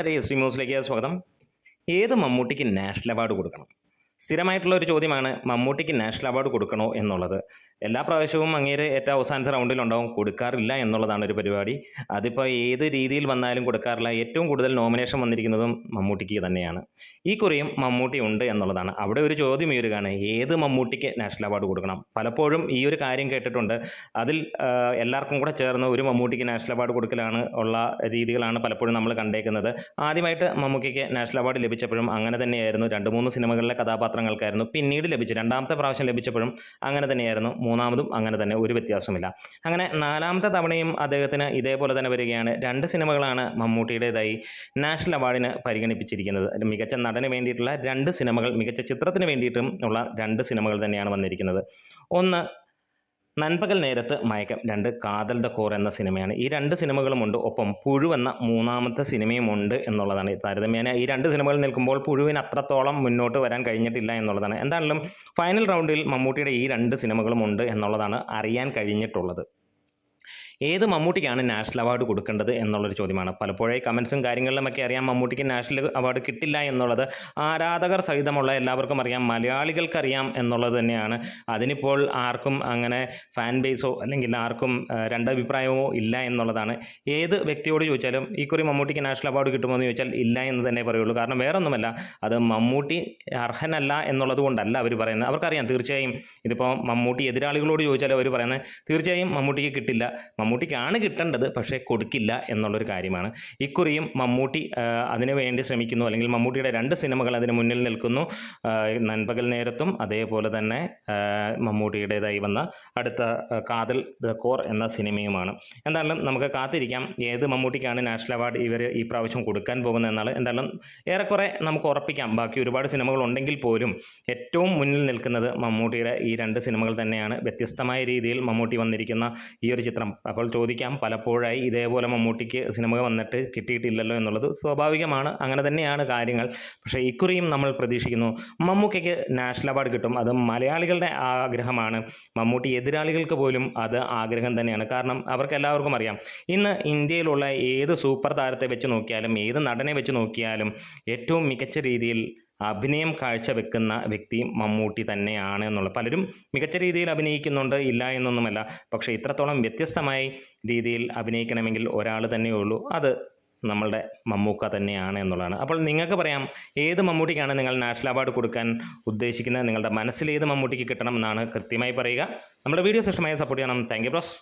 ന്യൂസിലേക്ക് സ്വാഗതം. ഏത് മമ്മൂട്ടിക്ക് നാഷണൽ അവാർഡ് കൊടുക്കണം? സ്ഥിരമായിട്ടുള്ള ഒരു ചോദ്യമാണ് മമ്മൂട്ടിക്ക് നാഷണൽ അവാർഡ് കൊടുക്കണോ എന്നുള്ളത്. എല്ലാ പ്രാവശ്യവും അങ്ങേര് ഏറ്റവും അവസാനത്തെ റൗണ്ടിലുണ്ടാവും, കൊടുക്കാറില്ല എന്നുള്ളതാണ് ഒരു പരിപാടി. അതിപ്പോൾ ഏത് രീതിയിൽ വന്നാലും കൊടുക്കാറില്ല. ഏറ്റവും കൂടുതൽ നോമിനേഷൻ വന്നിരിക്കുന്നതും മമ്മൂട്ടിക്ക് തന്നെയാണ്. ഈ കുറിയും മമ്മൂട്ടി ഉണ്ട് എന്നുള്ളതാണ്. അവിടെ ഒരു ചോദ്യം ഉയരുകയാണ്, ഏത് മമ്മൂട്ടിക്ക് നാഷണൽ അവാർഡ് കൊടുക്കണം? പലപ്പോഴും ഈ ഒരു കാര്യം കേട്ടിട്ടുണ്ട്. അതിൽ എല്ലാവർക്കും കൂടെ ചേർന്ന് ഒരു മമ്മൂട്ടിക്ക് നാഷണൽ അവാർഡ് കൊടുക്കലാണ് ഉള്ള രീതികളാണ് പലപ്പോഴും നമ്മൾ കണ്ടേക്കുന്നത്. ആദ്യമായിട്ട് മമ്മൂട്ടിക്ക് നാഷണൽ അവാർഡ് ലഭിച്ചപ്പോഴും അങ്ങനെ തന്നെയായിരുന്നു. 2-3 സിനിമകളിലെ കഥാപാത്രങ്ങൾക്കായിരുന്നു. പിന്നീട് രണ്ടാമത്തെ പ്രാവശ്യം ലഭിച്ചപ്പോഴും അങ്ങനെ തന്നെയായിരുന്നു. മൂന്നാമതും അങ്ങനെ തന്നെ, ഒരു വ്യത്യാസമില്ല. അങ്ങനെ 4ാമത്തെ തവണയും അദ്ദേഹത്തിന് ഇതേപോലെ തന്നെ വരികയാണ്. 2 സിനിമകളാണ് മമ്മൂട്ടിയുടേതായി നാഷണൽ അവാർഡിന് പരിഗണിപ്പിച്ചിരിക്കുന്നത്. മികച്ച നടന് വേണ്ടിയിട്ടുള്ള 2 സിനിമകൾ, മികച്ച ചിത്രത്തിന് വേണ്ടിയിട്ടും ഉള്ള 2 സിനിമകൾ തന്നെയാണ് വന്നിരിക്കുന്നത്. ഒന്ന് നൻപകൽ നേരത്ത് മയക്കം, 2 കാതൽ ദ കോർ എന്ന സിനിമയാണ്. ഈ 2 സിനിമകളുമുണ്ട്. ഒപ്പം പുഴു എന്ന 3ാമത്തെ സിനിമയുമുണ്ട് എന്നുള്ളതാണ്. താരതമ്യേന ഈ 2 സിനിമകൾ നിൽക്കുമ്പോൾ പുഴുവിന് അത്രത്തോളം മുന്നോട്ട് വരാൻ കഴിഞ്ഞിട്ടില്ല എന്നുള്ളതാണ്. എന്തായാലും ഫൈനൽ റൗണ്ടിൽ മമ്മൂട്ടിയുടെ ഈ 2 സിനിമകളും ഉണ്ട് എന്നുള്ളതാണ് അറിയാൻ കഴിഞ്ഞിട്ടുള്ളത്. ഏത് മമ്മൂട്ടിക്കാണ് നാഷണൽ അവാർഡ് കൊടുക്കേണ്ടത് എന്നുള്ളൊരു ചോദ്യമാണ്. പലപ്പോഴായി കമൻസും കാര്യങ്ങളിലുമൊക്കെ അറിയാം മമ്മൂട്ടിക്ക് നാഷണൽ അവാർഡ് കിട്ടില്ല എന്നുള്ളത്. ആരാധകർ സഹിതമുള്ള എല്ലാവർക്കും അറിയാം, മലയാളികൾക്കറിയാം എന്നുള്ളത് തന്നെയാണ്. അതിനിപ്പോൾ ആർക്കും അങ്ങനെ ഫാൻ ബേസോ അല്ലെങ്കിൽ ആർക്കും രണ്ടഭിപ്രായമോ ഇല്ല എന്നുള്ളതാണ്. ഏത് വ്യക്തിയോട് ചോദിച്ചാലും ഈ കുറി മമ്മൂട്ടിക്ക് നാഷണൽ അവാർഡ് കിട്ടുമോ എന്ന് ചോദിച്ചാൽ ഇല്ല എന്ന് തന്നെ പറയുള്ളൂ. കാരണം വേറൊന്നുമല്ല, അത് മമ്മൂട്ടി അർഹനല്ല എന്നുള്ളത് കൊണ്ടല്ല അവർ പറയുന്നത്. അവർക്കറിയാം തീർച്ചയായും ഇതിപ്പോൾ മമ്മൂട്ടി എതിരാളികളോട് ചോദിച്ചാലും അവർ പറയുന്നത് തീർച്ചയായും മമ്മൂട്ടിക്ക് കിട്ടില്ല, മമ്മൂട്ടിക്കാണ് കിട്ടേണ്ടത് പക്ഷേ കൊടുക്കില്ല എന്നുള്ളൊരു കാര്യമാണ്. ഇക്കുറിയും മമ്മൂട്ടി അതിനു വേണ്ടി ശ്രമിക്കുന്നു, അല്ലെങ്കിൽ മമ്മൂട്ടിയുടെ 2 സിനിമകൾ അതിന് മുന്നിൽ നിൽക്കുന്നു. നൻപകൽ നേരത്തും അതേപോലെ തന്നെ മമ്മൂട്ടിയുടേതായി വന്ന അടുത്ത കാതൽ ദ കോർ എന്ന സിനിമയുമാണ്. എന്തായാലും നമുക്ക് കാത്തിരിക്കാം ഏത് മമ്മൂട്ടിക്കാണ് നാഷണൽ അവാർഡ് ഇവർ ഈ പ്രാവശ്യം കൊടുക്കാൻ പോകുന്നത് എന്നാണ്. എന്തായാലും ഏറെക്കുറെ നമുക്ക് ഉറപ്പിക്കാം. ബാക്കി ഒരുപാട് സിനിമകൾ ഉണ്ടെങ്കിൽ പോലും ഏറ്റവും മുന്നിൽ നിൽക്കുന്നത് മമ്മൂട്ടിയുടെ ഈ 2 സിനിമകൾ തന്നെയാണ്. വ്യത്യസ്തമായ രീതിയിൽ മമ്മൂട്ടി വന്നിരിക്കുന്ന ഈ ഒരു ചിത്രം. അപ്പോൾ ചോദിക്കാം, പലപ്പോഴായി ഇതേപോലെ മമ്മൂട്ടിക്ക് സിനിമ വന്നിട്ട് കിട്ടിയിട്ടില്ലല്ലോ എന്നുള്ളത് സ്വാഭാവികമാണ്. അങ്ങനെ തന്നെയാണ് കാര്യങ്ങൾ. പക്ഷേ ഇക്കുറിയും നമ്മൾ പ്രതീക്ഷിക്കുന്നു മമ്മൂക്കയ്ക്ക് നാഷണൽ അവാർഡ് കിട്ടും. അത് മലയാളികളുടെ ആഗ്രഹമാണ്. മമ്മൂട്ടി എതിരാളികൾക്ക് പോലും അത് ആഗ്രഹം തന്നെയാണ്. കാരണം അവർക്ക് എല്ലാവർക്കും അറിയാം, ഇന്ന് ഇന്ത്യയിലുള്ള ഏത് സൂപ്പർ താരത്തെ വെച്ച് നോക്കിയാലും ഏത് നടനെ വെച്ച് നോക്കിയാലും ഏറ്റവും മികച്ച രീതിയിൽ അഭിനയം കാഴ്ചവെക്കുന്ന വ്യക്തി മമ്മൂട്ടി തന്നെയാണ് എന്നുള്ളത്. പലരും മികച്ച രീതിയിൽ അഭിനയിക്കുന്നുണ്ട്, ഇല്ല എന്നൊന്നുമല്ല. പക്ഷേ ഇത്രത്തോളം വ്യത്യസ്തമായ രീതിയിൽ അഭിനയിക്കണമെങ്കിൽ ഒരാൾ തന്നെയുള്ളൂ, അത് നമ്മളുടെ മമ്മൂക്ക തന്നെയാണ് എന്നുള്ളതാണ്. അപ്പോൾ നിങ്ങൾക്ക് പറയാം, ഏത് മമ്മൂട്ടിക്കാണ് നിങ്ങൾ നാഷണൽ അവാർഡ് കൊടുക്കാൻ ഉദ്ദേശിക്കുന്നത്? നിങ്ങളുടെ മനസ്സിൽ ഏത് മമ്മൂട്ടിക്ക് കിട്ടണം എന്നാണ് കൃത്യമായി പറയുക. നമ്മുടെ വീഡിയോസ് ഇഷ്ടമായി സപ്പോർട്ട് ചെയ്യണം. Thank you bros.